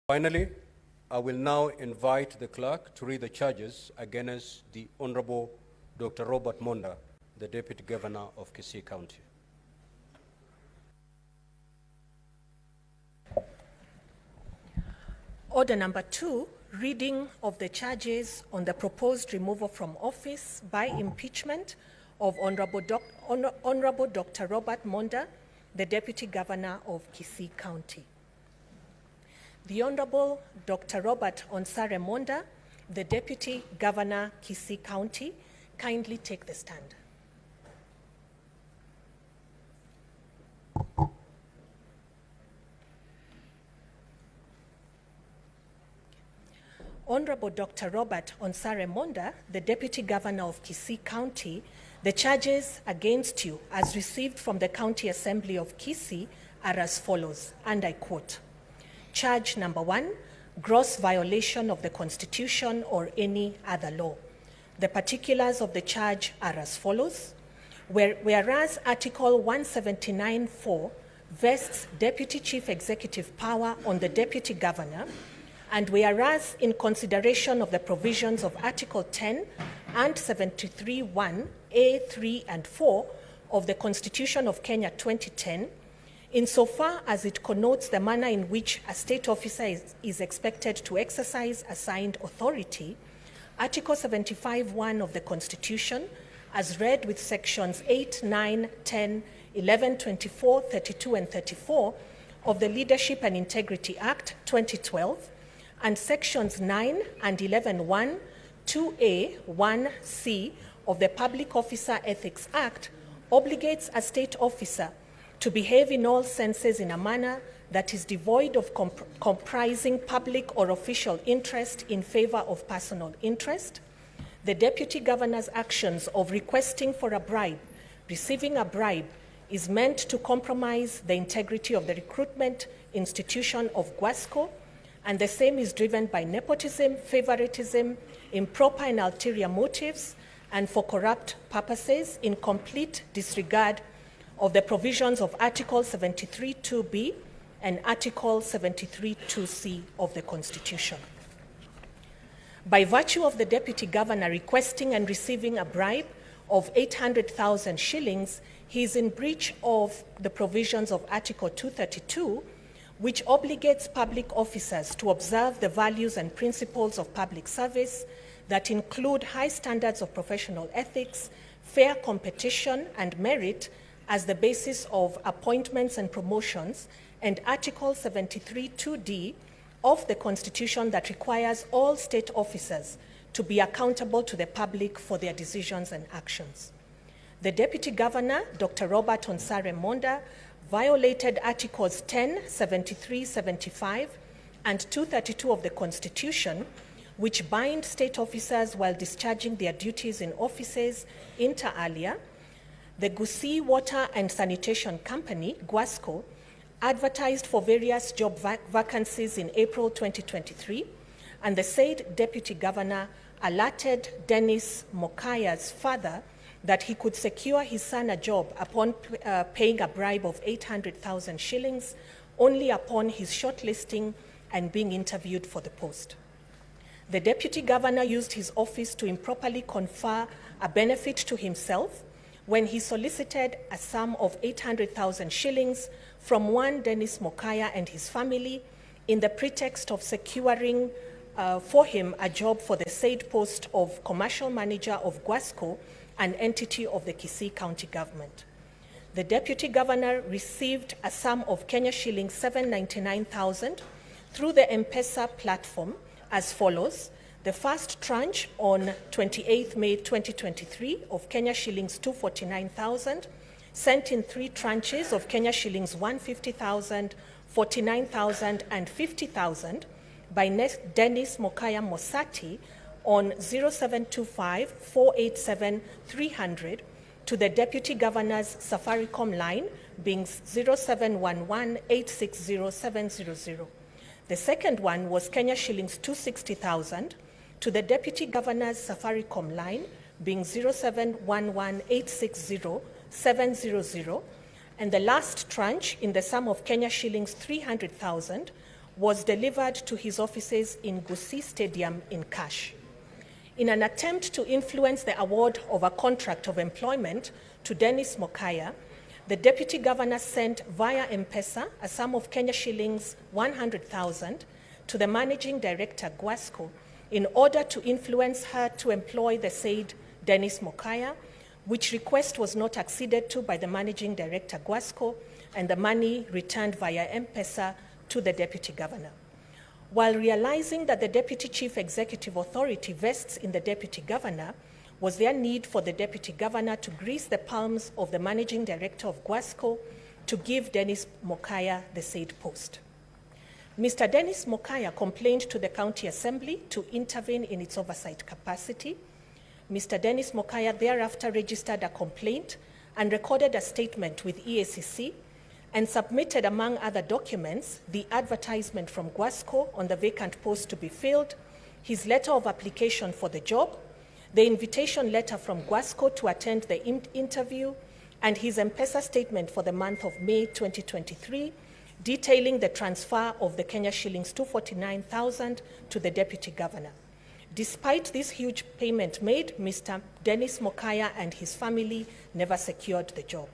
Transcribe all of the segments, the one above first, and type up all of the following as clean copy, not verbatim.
Finally, I will now invite the clerk to read the charges against the Honorable Dr. Robert Monda, the Deputy Governor of Kisii County. Order number 2, reading of the charges on the proposed removal from office by impeachment of Honorable Dr. Robert Monda, the Deputy Governor of Kisii County. The Honorable Dr. Robert Onsare Monda, the Deputy Governor, Kisii County, kindly take the stand. Honorable Dr. Robert Onsare Monda, the Deputy Governor of Kisii County, the charges against you as received from the County Assembly of Kisii are as follows, and I quote, Charge number 1, gross violation of the Constitution or any other law. The particulars of the charge are as follows. Whereas Article 179(4) vests Deputy Chief Executive power on the Deputy Governor, and whereas in consideration of the provisions of Article 10 and 73(1) A, 3, and 4 of the Constitution of Kenya 2010, insofar as it connotes the manner in which a state officer is expected to exercise assigned authority, Article 75(1) of the Constitution, as read with sections 8, 9, 10, 11, 24, 32, and 34 of the Leadership and Integrity Act 2012, and sections 9 and 11(1), 2A, 1C of the Public Officer Ethics Act, obligates a state officer to behave in all senses in a manner that is devoid of comprising public or official interest in favor of personal interest. The Deputy Governor's actions of requesting for a bribe, receiving a bribe, is meant to compromise the integrity of the recruitment institution of GWASCO, and the same is driven by nepotism, favoritism, improper and ulterior motives, and for corrupt purposes, in complete disregard of the provisions of Article 73(2)(b) and Article 73(2)(c) of the Constitution. By virtue of the Deputy Governor requesting and receiving a bribe of 800,000 shillings, he is in breach of the provisions of Article 232, which obligates public officers to observe the values and principles of public service that include high standards of professional ethics, fair competition, and merit as the basis of appointments and promotions, and Article 73(2)(d) of the Constitution that requires all state officers to be accountable to the public for their decisions and actions. The Deputy Governor, Dr. Robert Onsare Monda, violated Articles 10, 73, 75, and 232 of the Constitution, which bind state officers while discharging their duties in offices inter alia. The Gusii Water and Sanitation Company, GWASCO, advertised for various job vacancies in April 2023, and the said Deputy Governor alerted Dennis Mokaya's father that he could secure his son a job upon paying a bribe of 800,000 shillings only upon his shortlisting and being interviewed for the post. The Deputy Governor used his office to improperly confer a benefit to himself when he solicited a sum of 800,000 shillings from one Dennis Mokaya and his family in the pretext of securing for him a job for the said post of Commercial Manager of GWASCO, an entity of the Kisii County Government. The Deputy Governor received a sum of Kenya shillings 799,000 through the M-Pesa platform as follows. The first tranche on 28th May 2023 of Kenya shillings 249,000, sent in 3 tranches of Kenya shillings 150,000, 49,000, and 50,000 by Dennis Mokaya Mosati on 0725-487-300 to the Deputy Governor's Safaricom line being 0711-860-700. The second one was Kenya shillings 260,000 to the Deputy Governor's Safaricom line being 0711-860-700. And the last tranche in the sum of Kenya shillings 300,000 was delivered to his offices in Gusii Stadium in cash. In an attempt to influence the award of a contract of employment to Dennis Mokaya, the Deputy Governor sent via M-Pesa a sum of Kenya shillings 100,000 to the Managing Director, Guasco, in order to influence her to employ the said Dennis Mokaya, which request was not acceded to by the Managing Director, Guasco, and the money returned via M-Pesa to the Deputy Governor. While realizing that the Deputy Chief Executive Authority vests in the Deputy Governor, was there need for the Deputy Governor to grease the palms of the Managing Director of Guasco to give Dennis Mokaya the said post. Mr. Dennis Mokaya complained to the County Assembly to intervene in its oversight capacity. Mr. Dennis Mokaya thereafter registered a complaint and recorded a statement with EACC and submitted, among other documents, the advertisement from Guasco on the vacant post to be filled, his letter of application for the job, the invitation letter from Guasco to attend the interview, and his M-Pesa statement for the month of May 2023, detailing the transfer of the Kenya shillings 249,000 to the Deputy Governor. Despite this huge payment made, Mr. Dennis Mokaya and his family never secured the job.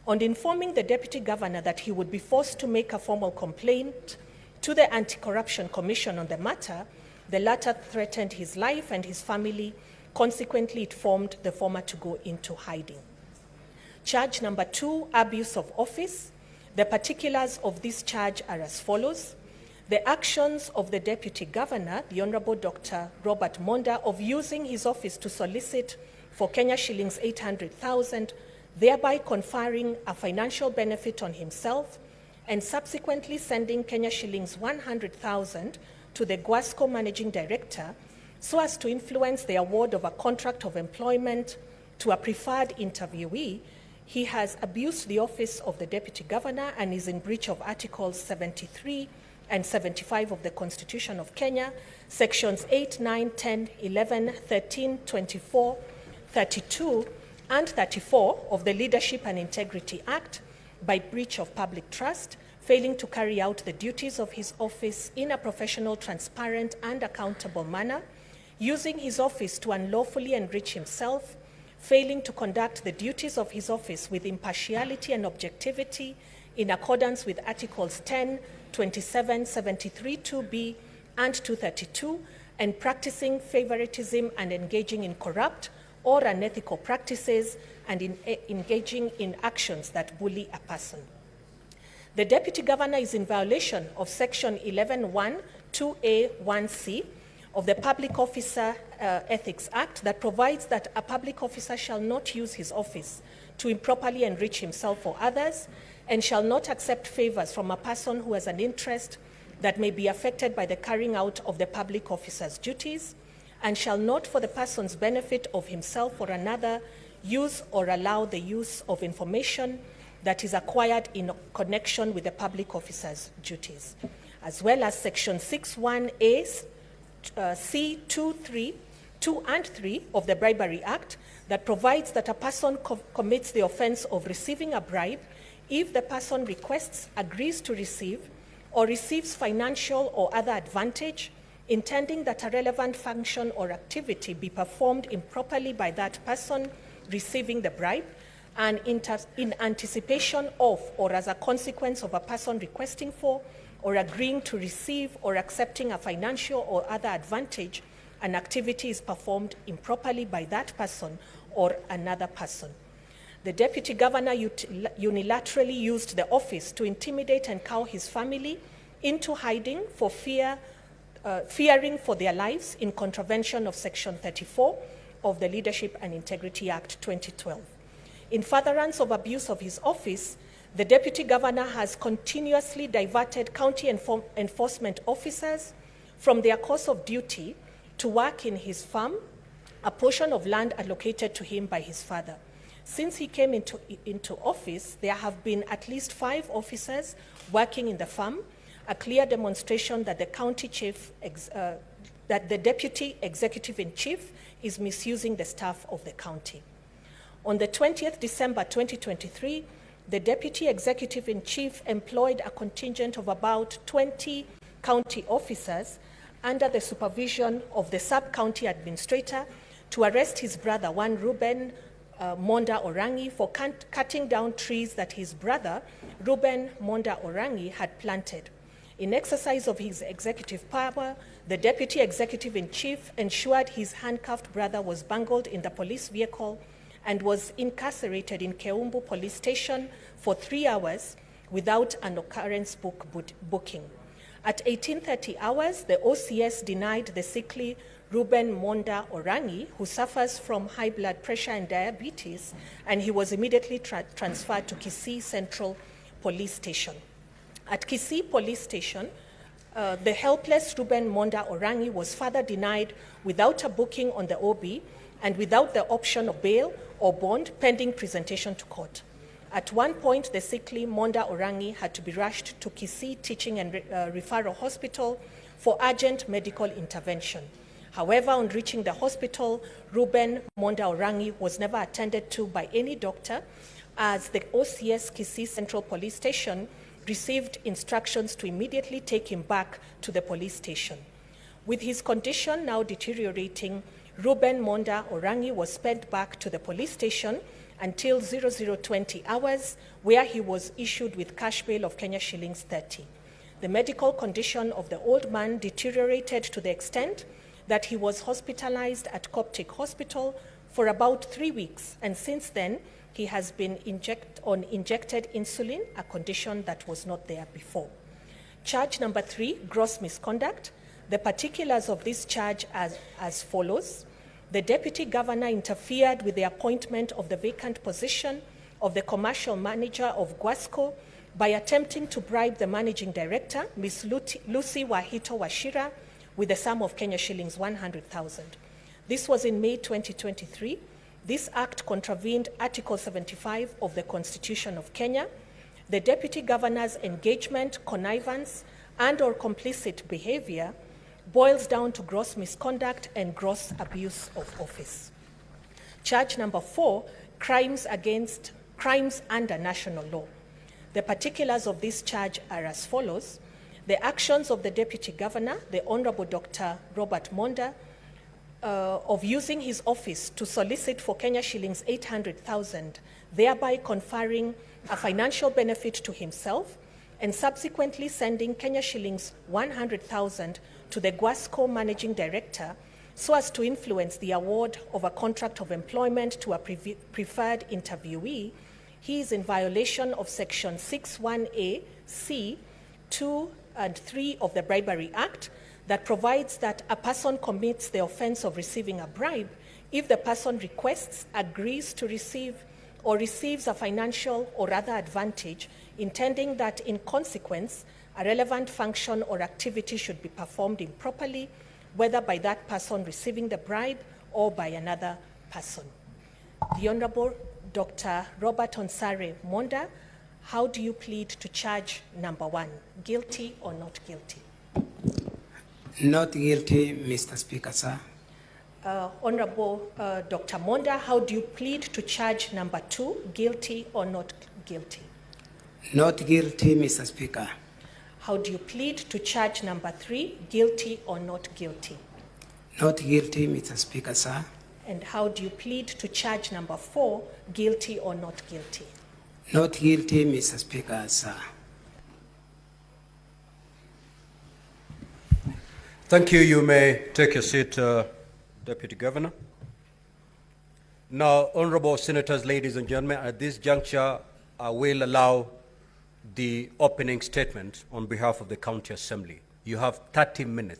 On informing the Deputy Governor that he would be forced to make a formal complaint to the Anti-Corruption Commission on the matter, the latter threatened his life and his family. Consequently, it formed the former to go into hiding. Charge number 2, abuse of office. The particulars of this charge are as follows. The actions of the Deputy Governor, the Honorable Dr. Robert Monda, of using his office to solicit for Kenya shillings 800,000, thereby conferring a financial benefit on himself, and subsequently sending Kenya shillings 100,000 to the Guasco Managing Director so as to influence the award of a contract of employment to a preferred interviewee, he has abused the office of the Deputy Governor and is in breach of Articles 73 and 75 of the Constitution of Kenya, Sections 8, 9, 10, 11, 13, 24, 32, and 34 of the Leadership and Integrity Act by breach of public trust, failing to carry out the duties of his office in a professional, transparent, and accountable manner, using his office to unlawfully enrich himself, failing to conduct the duties of his office with impartiality and objectivity in accordance with Articles 10, 27, 73, 2B, and 232, and practicing favoritism and engaging in corrupt or unethical practices and engaging in actions that bully a person. The Deputy Governor is in violation of Section 11(1), 2A, 1C of the Public Officer Ethics Act that provides that a public officer shall not use his office to improperly enrich himself or others, and shall not accept favors from a person who has an interest that may be affected by the carrying out of the public officer's duties, and shall not, for the person's benefit of himself or another, use or allow the use of information that is acquired in connection with the public officer's duties, as well as Section 6(1)(a), C, 2 and 3 of the Bribery Act that provides that a person commits the offense of receiving a bribe if the person requests, agrees to receive, or receives financial or other advantage, intending that a relevant function or activity be performed improperly by that person receiving the bribe, and in anticipation of or as a consequence of a person requesting for or agreeing to receive or accepting a financial or other advantage, an activity is performed improperly by that person or another person. The Deputy Governor unilaterally used the office to intimidate and cow his family into hiding for fearing for their lives in contravention of Section 34 of the Leadership and Integrity Act 2012. In furtherance of abuse of his office, the Deputy Governor has continuously diverted county enforcement officers from their course of duty to work in his farm, a portion of land allocated to him by his father. Since he came into office, there have been at least 5 officers working in the farm, a clear demonstration that the county chief, that the Deputy Executive-in-Chief is misusing the staff of the county. On the 20th December 2023, the Deputy Executive-in-Chief employed a contingent of about 20 county officers under the supervision of the sub-county administrator to arrest his brother, one Reuben Monda Orangi, for cutting down trees that his brother, Reuben Monda Orangi, had planted. In exercise of his executive power, the Deputy Executive in Chief ensured his handcuffed brother was bungled in the police vehicle and was incarcerated in Keumbu Police Station for 3 hours without an occurrence booking. At 18:30 hours, the OCS denied the sickly Reuben Monda Orangi, who suffers from high blood pressure and diabetes, and he was immediately transferred to Kisii Central Police Station. At Kisii Police Station, the helpless Reuben Monda Orangi was further denied without a booking on the OB and without the option of bail or bond pending presentation to court. At one point, the sickly Monda Orangi had to be rushed to Kisii Teaching and Referral Hospital for urgent medical intervention. However, on reaching the hospital, Reuben Monda Orangi was never attended to by any doctor, as the OCS Kisii Central Police Station received instructions to immediately take him back to the police station. With his condition now deteriorating, Reuben Monda Orangi was sped back to the police station until 0020 hours, where he was issued with cash bail of Kenya shillings 30. The medical condition of the old man deteriorated to the extent that he was hospitalized at Coptic Hospital for about 3 weeks, and since then, he has been injected insulin, a condition that was not there before. Charge number 3, gross misconduct. The particulars of this charge as follows. The Deputy Governor interfered with the appointment of the vacant position of the commercial manager of Guasco by attempting to bribe the Managing Director, Ms. Lucy Wahito Washira, with a sum of Kenya shillings 100,000. This was in May 2023. This act contravened Article 75 of the Constitution of Kenya. The Deputy Governor's engagement, connivance, and/or complicit behavior boils down to gross misconduct and gross abuse of office. Charge number 4, crimes under national law. The particulars of this charge are as follows. The actions of the Deputy Governor, the Honorable Dr. Robert Monda, of using his office to solicit for Kenya shillings 800,000, thereby conferring a financial benefit to himself, and subsequently sending Kenya shillings 100,000 to the Guasco Managing Director so as to influence the award of a contract of employment to a preferred interviewee, he is in violation of Section 61A, C, 2 and 3 of the Bribery Act, that provides that a person commits the offense of receiving a bribe if the person requests, agrees to receive, or receives a financial or other advantage, intending that in consequence, a relevant function or activity should be performed improperly, whether by that person receiving the bribe or by another person. The Honorable Dr. Robert Onsare Monda, how do you plead to charge number 1? Guilty or not guilty? Not guilty, Mr. Speaker, sir. Honorable Dr. Monda, how do you plead to charge number 2? Guilty or not guilty? Not guilty, Mr. Speaker. How do you plead to charge number 3? Guilty or not guilty? Not guilty, Mr. Speaker, sir. And how do you plead to charge number 4? Guilty or not guilty? Not guilty, Mr. Speaker, sir. Thank you. You may take your seat, Deputy Governor. Now, honorable senators, ladies and gentlemen, at this juncture, I will allow the opening statement on behalf of the County Assembly. You have 30 minutes.